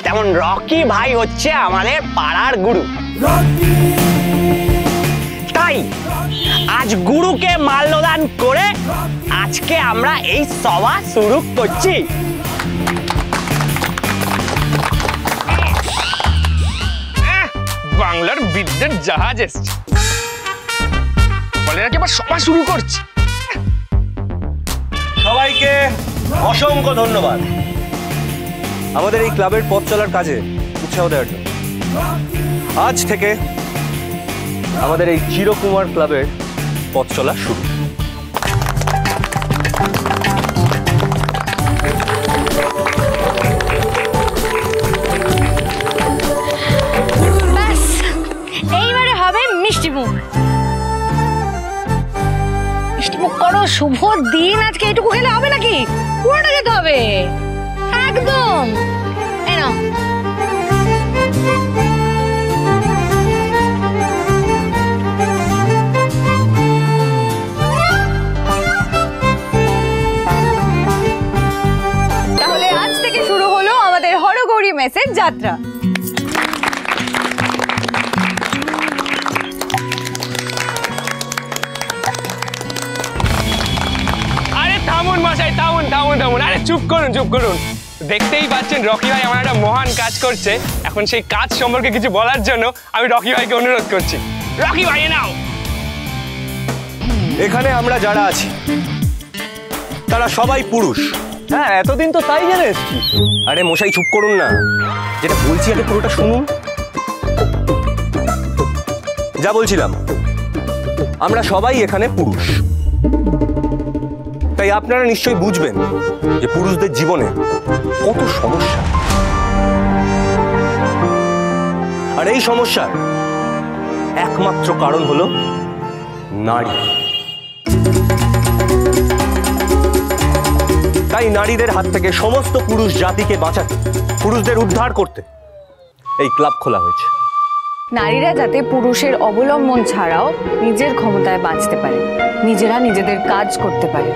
তেমন রকি ভাই হচ্ছে আমাদের পাড়ার গুরু। তাই আজ গুরুকে মাল্যদান করে আজকে আমরা এই সভা শুরু করছি। বাংলার বিদ্যুৎ জাহাজ এসছে, বলে নাকি আবার সভা শুরু করছি। সবাইকে অসংখ্য ধন্যবাদ আমাদের এই ক্লাবের পথ চলার কাজে উৎসাহ দেওয়ার জন্য। আজ থেকে আমাদের এই চিরকুমার ক্লাবের পথ চলা শুরু। ব্যাস এইবারে হবে মিষ্টিমুখ। মিষ্টিমুখ করো, শুভ দিন আজকে। এইটুকু খেলে হবে নাকি? পুরোটা খেতে হবে একদম। এই নাও। তাহলে আজ থেকে শুরু হলো আমাদের হরগৌরী মেসের যাত্রা। আরে থামুন মশাই, থামুন থামুন থামুন। আরে চুপ করুন চুপ করুন। দেখতেই পাচ্ছেন রকি ভাই আমার একটা মহান কাজ করছে। এখন সেই কাজ সম্পর্কে কিছু বলার জন্য আমি রকি ভাইকে অনুরোধ করছি। রকি ভাই নাও। এখানে আমরা যারা আছি তারা সবাই পুরুষ। হ্যাঁ, এতদিন তো তাই জেনে এসছি। আরে মশাই চুপ করুন না, যেটা বলছি আগে পুরোটা শুনুন। যা বলছিলাম, আমরা সবাই এখানে পুরুষ। তাই আপনারা নিশ্চয়ই বুঝবেন যে পুরুষদের জীবনে কত সমস্যা। আর এই সমস্যার একমাত্র কারণ হলো নারী। তাই নারীদের হাত থেকে সমস্ত পুরুষ জাতিকে বাঁচাতে, পুরুষদের উদ্ধার করতে এই ক্লাব খোলা হয়েছে। নারীরা যাতে পুরুষের অবলম্বন ছাড়াও নিজের ক্ষমতায় বাঁচতে পারে, নিজেরা নিজেদের কাজ করতে পারে,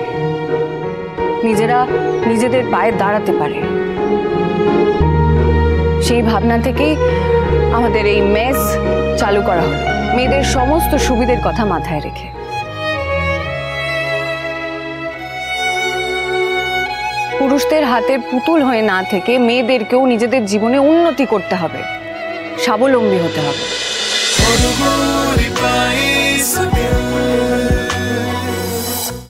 নিজেরা নিজেদের পায়ে দাঁড়াতে পারে, সেই ভাবনা থেকেই আমাদের এই মেস চালু করা হলো, মেয়েদের সমস্ত সুবিধার কথা মাথায় রেখে। পুরুষদের হাতে পুতুল হয়ে না থেকে মেয়েদেরকেও নিজেদের জীবনে উন্নতি করতে হবে, স্বাবলম্বী হতে হবে।